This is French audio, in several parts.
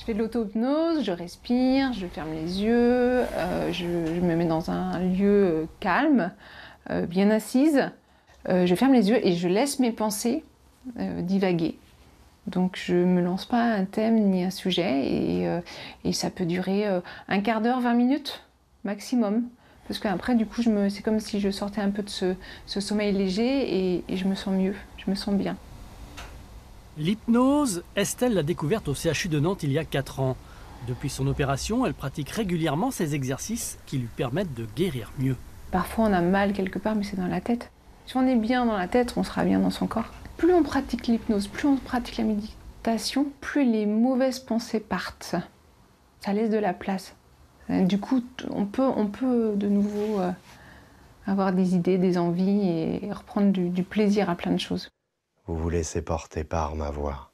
Je fais de l'auto-hypnose, je respire, je ferme les yeux, je me mets dans un lieu calme, bien assise. Je ferme les yeux et je laisse mes pensées divaguer. Donc je ne me lance pas un thème ni un sujet et ça peut durer un quart d'heure, 20 minutes maximum. Parce qu'après, du coup, c'est comme si je sortais un peu de ce sommeil léger et je me sens mieux, je me sens bien. L'hypnose, Estelle l'a découverte au CHU de Nantes il y a 4 ans. Depuis son opération, elle pratique régulièrement ces exercices qui lui permettent de guérir mieux. Parfois, on a mal quelque part, mais c'est dans la tête. Si on est bien dans la tête, on sera bien dans son corps. Plus on pratique l'hypnose, plus on pratique la méditation, plus les mauvaises pensées partent. Ça laisse de la place. Du coup, on peut de nouveau avoir des idées, des envies et reprendre du plaisir à plein de choses. Vous vous laissez porter par ma voix.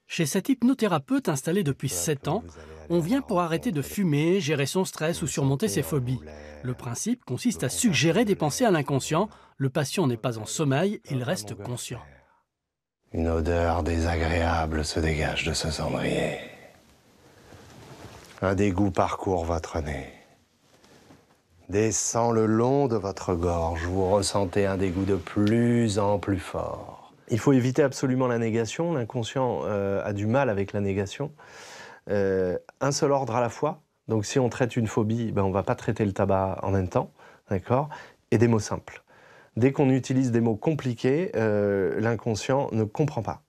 Chez cet hypnothérapeute installé depuis 7 ans, on vient pour arrêter de fumer, gérer son stress ou surmonter ses phobies. Le principe consiste à suggérer des pensées à l'inconscient. Le patient n'est pas en sommeil, il reste conscient. Une odeur désagréable se dégage de ce cendrier. Un dégoût parcourt votre nez. Descend le long de votre gorge. Vous ressentez un dégoût de plus en plus fort. Il faut éviter absolument la négation. L'inconscient a du mal avec la négation. Un seul ordre à la fois. Donc si on traite une phobie, on ne va pas traiter le tabac en même temps. D'accord ? Et des mots simples. Dès qu'on utilise des mots compliqués, l'inconscient ne comprend pas.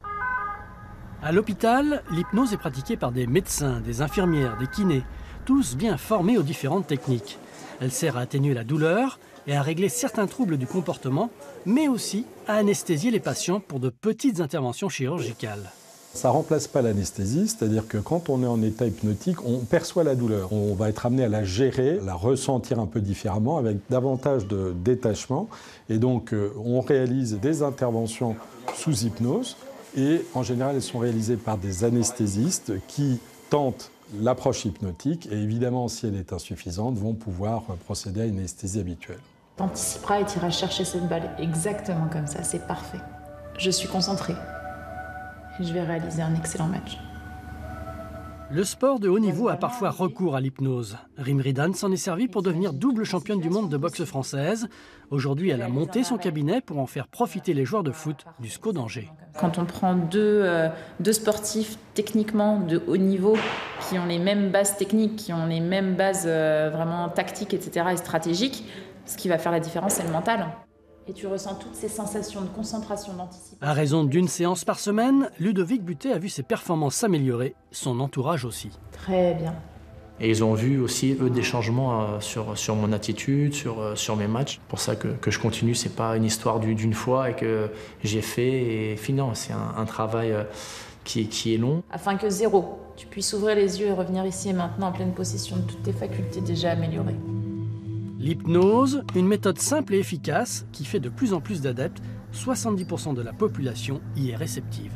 À l'hôpital, l'hypnose est pratiquée par des médecins, des infirmières, des kinés, tous bien formés aux différentes techniques. Elle sert à atténuer la douleur et à régler certains troubles du comportement, mais aussi à anesthésier les patients pour de petites interventions chirurgicales. Ça ne remplace pas l'anesthésie, c'est-à-dire que quand on est en état hypnotique, on perçoit la douleur. On va être amené à la gérer, la ressentir un peu différemment, avec davantage de détachement. Et donc, on réalise des interventions sous hypnose. Et en général, elles sont réalisées par des anesthésistes qui tentent l'approche hypnotique. Et évidemment, si elle est insuffisante, vont pouvoir procéder à une anesthésie habituelle. T'anticiperas et tu iras chercher cette balle exactement comme ça, c'est parfait. Je suis concentrée. Je vais réaliser un excellent match. Le sport de haut niveau a parfois recours à l'hypnose. Rim Ridan s'en est servi pour devenir double championne du monde de boxe française. Aujourd'hui, elle a monté son cabinet pour en faire profiter les joueurs de foot du SCO d'Angers. Quand on prend deux sportifs techniquement de haut niveau, qui ont les mêmes bases techniques, qui ont les mêmes bases vraiment tactiques, etc. et stratégiques, ce qui va faire la différence, c'est le mental. Et tu ressens toutes ces sensations de concentration, d'anticipation. À raison d'une séance par semaine, Ludovic Butet a vu ses performances s'améliorer, son entourage aussi. Très bien. Et ils ont vu aussi, eux, des changements sur mon attitude, sur mes matchs. C'est pour ça que je continue, c'est pas une histoire d'une fois et que j'ai fait et fini. C'est un travail qui est long. Afin que zéro, tu puisses ouvrir les yeux et revenir ici et maintenant en pleine possession de toutes tes facultés déjà améliorées. L'hypnose, une méthode simple et efficace qui fait de plus en plus d'adeptes. 70% de la population y est réceptive.